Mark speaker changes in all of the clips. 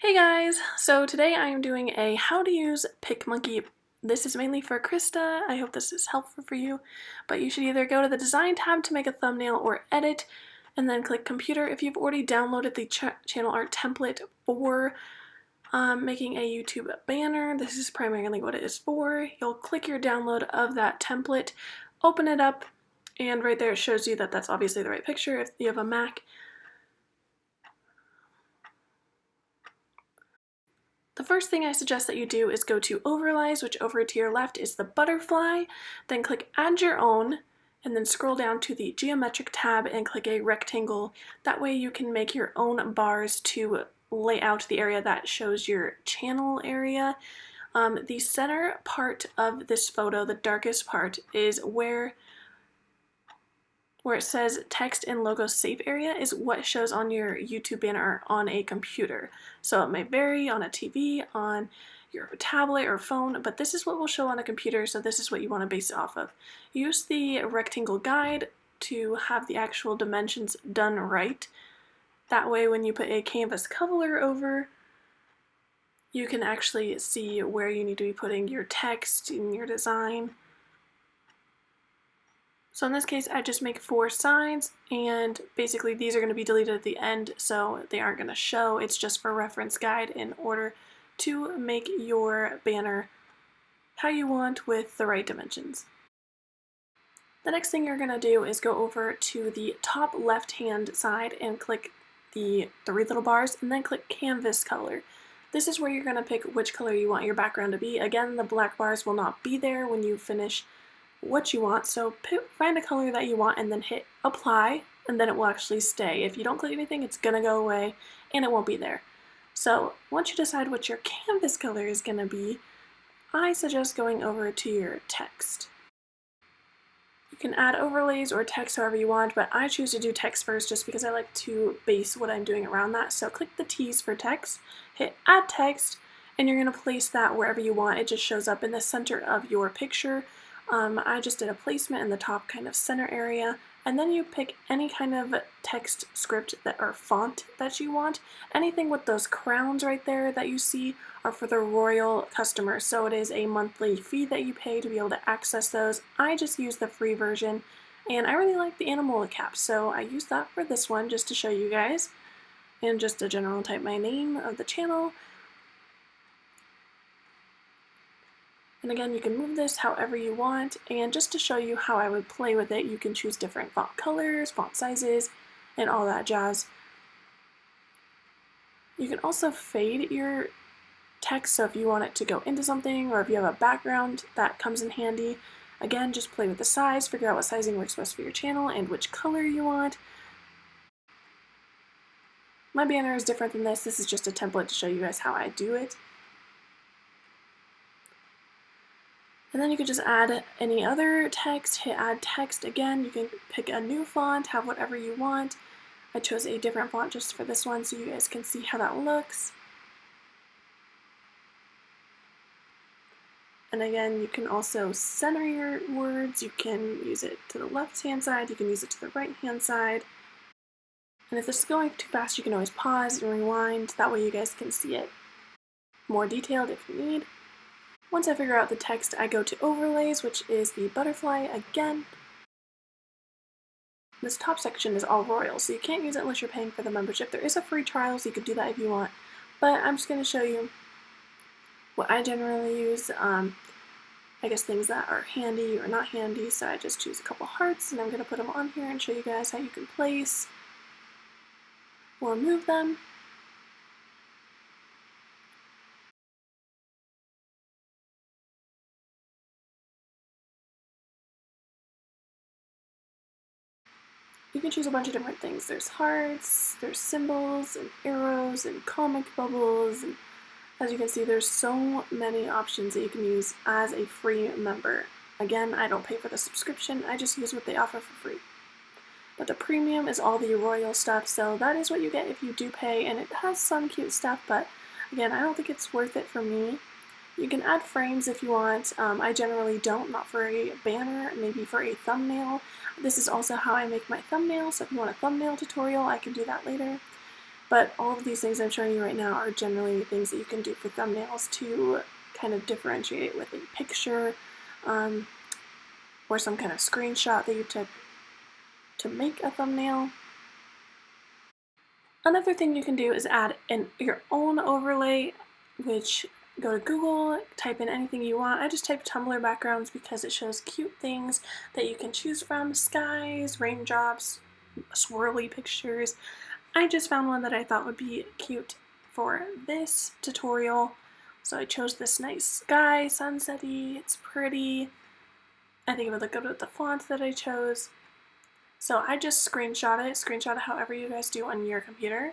Speaker 1: Hey guys! So today I am doing a how to use PicMonkey. This is mainly for Krista. I hope this is helpful for you, but you should either go to the design tab to make a thumbnail or edit, and then click computer. If you've already downloaded the channel art template for making a YouTube banner, this is primarily what it is for. You'll click your download of that template, open it up, and right there it shows you that that's obviously the right picture if you have a Mac. The first thing I suggest that you do is go to Overlays, which over to your left is the butterfly, then click Add Your Own, and then scroll down to the Geometric tab and click a rectangle. That way you can make your own bars to lay out the area that shows your channel area. The center part of this photo, the darkest part, is where it says text and logo save area is what shows on your YouTube banner on a computer. So it may vary on a TV, on your tablet or phone, but this is what will show on a computer, so this is what you want to base it off of. Use the rectangle guide to have the actual dimensions done right. That way when you put a canvas color over, you can actually see where you need to be putting your text in your design. So in this case, I just make 4 sides, and basically these are going to be deleted at the end, so they aren't going to show. It's just for reference guide in order to make your banner how you want with the right dimensions. The next thing you're going to do is go over to the top left-hand side and click the 3 little bars, and then click Canvas Color. This is where you're going to pick which color you want your background to be. Again, the black bars will not be there when you finish what you want, so find a color that you want and then hit apply, and then it will actually stay. If you don't click anything, it's gonna go away and it won't be there. So once you decide what your canvas color is gonna be, I suggest going over to your text. You can add overlays or text however you want, but I choose to do text first just because I like to base what I'm doing around that. So click the T's for text, hit add text, and you're gonna place that wherever you want. It just shows up in the center of your picture. I just did a placement in the top kind of center area, and then you pick any kind of text script or font that you want. Anything with those crowns right there that you see are for the royal customers, so it is a monthly fee that you pay to be able to access those. I just use the free version, and I really like the animal cap, so I use that for this one just to show you guys, and just to general type my name of the channel. And again, you can move this however you want, and just to show you how I would play with it, you can choose different font colors, font sizes, and all that jazz. You can also fade your text, so if you want it to go into something, or if you have a background, that comes in handy. Again, just play with the size, figure out what sizing works best for your channel, and which color you want. My banner is different than this. This is just a template to show you guys how I do it. And then you could just add any other text, hit add text again. You can pick a new font, have whatever you want. I chose a different font just for this one so you guys can see how that looks. And again, you can also center your words. You can use it to the left-hand side, you can use it to the right-hand side. And if this is going too fast, you can always pause and rewind. That way you guys can see it more detailed if you need. Once I figure out the text, I go to Overlays, which is the butterfly again. This top section is all royal, so you can't use it unless you're paying for the membership. There is a free trial, so you could do that if you want, but I'm just going to show you what I generally use. I guess things that are handy or not handy, so I just choose a couple hearts, and I'm going to put them on here and show you guys how you can place or move them. You can choose a bunch of different things. There's hearts, there's symbols, and arrows, and comic bubbles, and as you can see, there's so many options that you can use as a free member. Again, I don't pay for the subscription, I just use what they offer for free. But the premium is all the royal stuff, so that is what you get if you do pay, and it has some cute stuff, but again, I don't think it's worth it for me. You can add frames if you want. I generally don't, not for a banner, maybe for a thumbnail. This is also how I make my thumbnail, so if you want a thumbnail tutorial, I can do that later. But all of these things I'm showing you right now are generally things that you can do for thumbnails to kind of differentiate with a picture or some kind of screenshot that you took to make a thumbnail. Another thing you can do is add your own overlay, which go to Google, type in anything you want. I just typed Tumblr backgrounds because it shows cute things that you can choose from: skies, raindrops, swirly pictures. I just found one that I thought would be cute for this tutorial. So I chose this nice sky, sunset-y, it's pretty. I think it would look good with the font that I chose. So I just screenshot it however you guys do on your computer.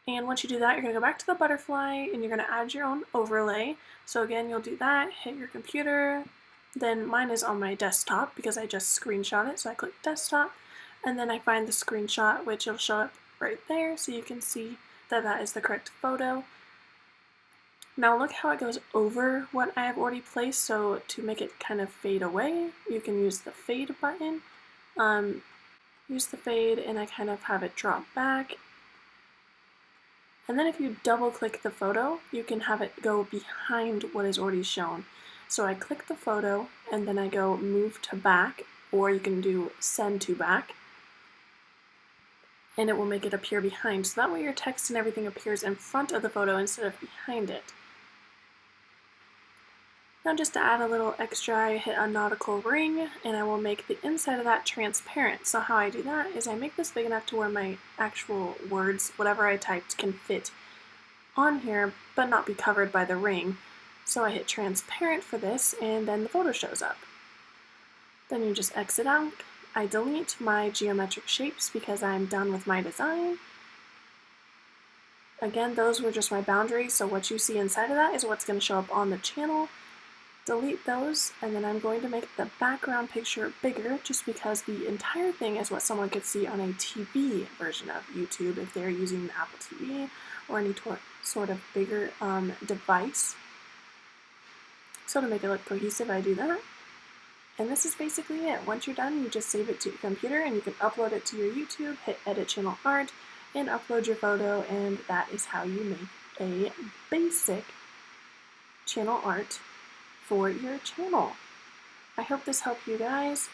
Speaker 1: And once you do that, you're going to go back to the butterfly and you're going to add your own overlay. So again, you'll do that, hit your computer, then mine is on my desktop because I just screenshot it, so I click desktop, and then I find the screenshot, which will show up right there so you can see that that is the correct photo. Now look how it goes over what I have already placed, so to make it kind of fade away, you can use the fade button. Use the fade and I kind of have it drop back. And then if you double click the photo, you can have it go behind what is already shown. So I click the photo and then I go move to back, or you can do send to back, and it will make it appear behind. So that way your text and everything appears in front of the photo instead of behind it. Now just to add a little extra, I hit a nautical ring and I will make the inside of that transparent. So how I do that is I make this big enough to where my actual words, whatever I typed, can fit on here but not be covered by the ring. So I hit transparent for this and then the photo shows up. Then you just exit out. I delete my geometric shapes because I'm done with my design. Again, those were just my boundaries, so what you see inside of that is what's going to show up on the channel. Delete those, and then I'm going to make the background picture bigger just because the entire thing is what someone could see on a TV version of YouTube if they're using the Apple TV or any sort of bigger device. So to make it look cohesive, I do that. And this is basically it. Once you're done, you just save it to your computer and you can upload it to your YouTube, hit edit channel art, and upload your photo, and that is how you make a basic channel art for your channel. I hope this helped you guys,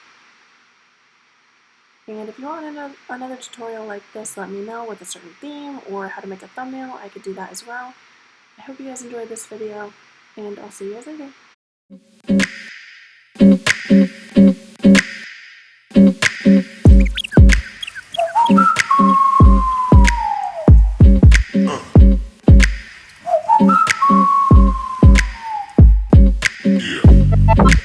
Speaker 1: and if you want another tutorial like this, let me know with a certain theme or how to make a thumbnail. I could do that as well. I hope you guys enjoyed this video, and I'll see you guys later.
Speaker 2: Yeah.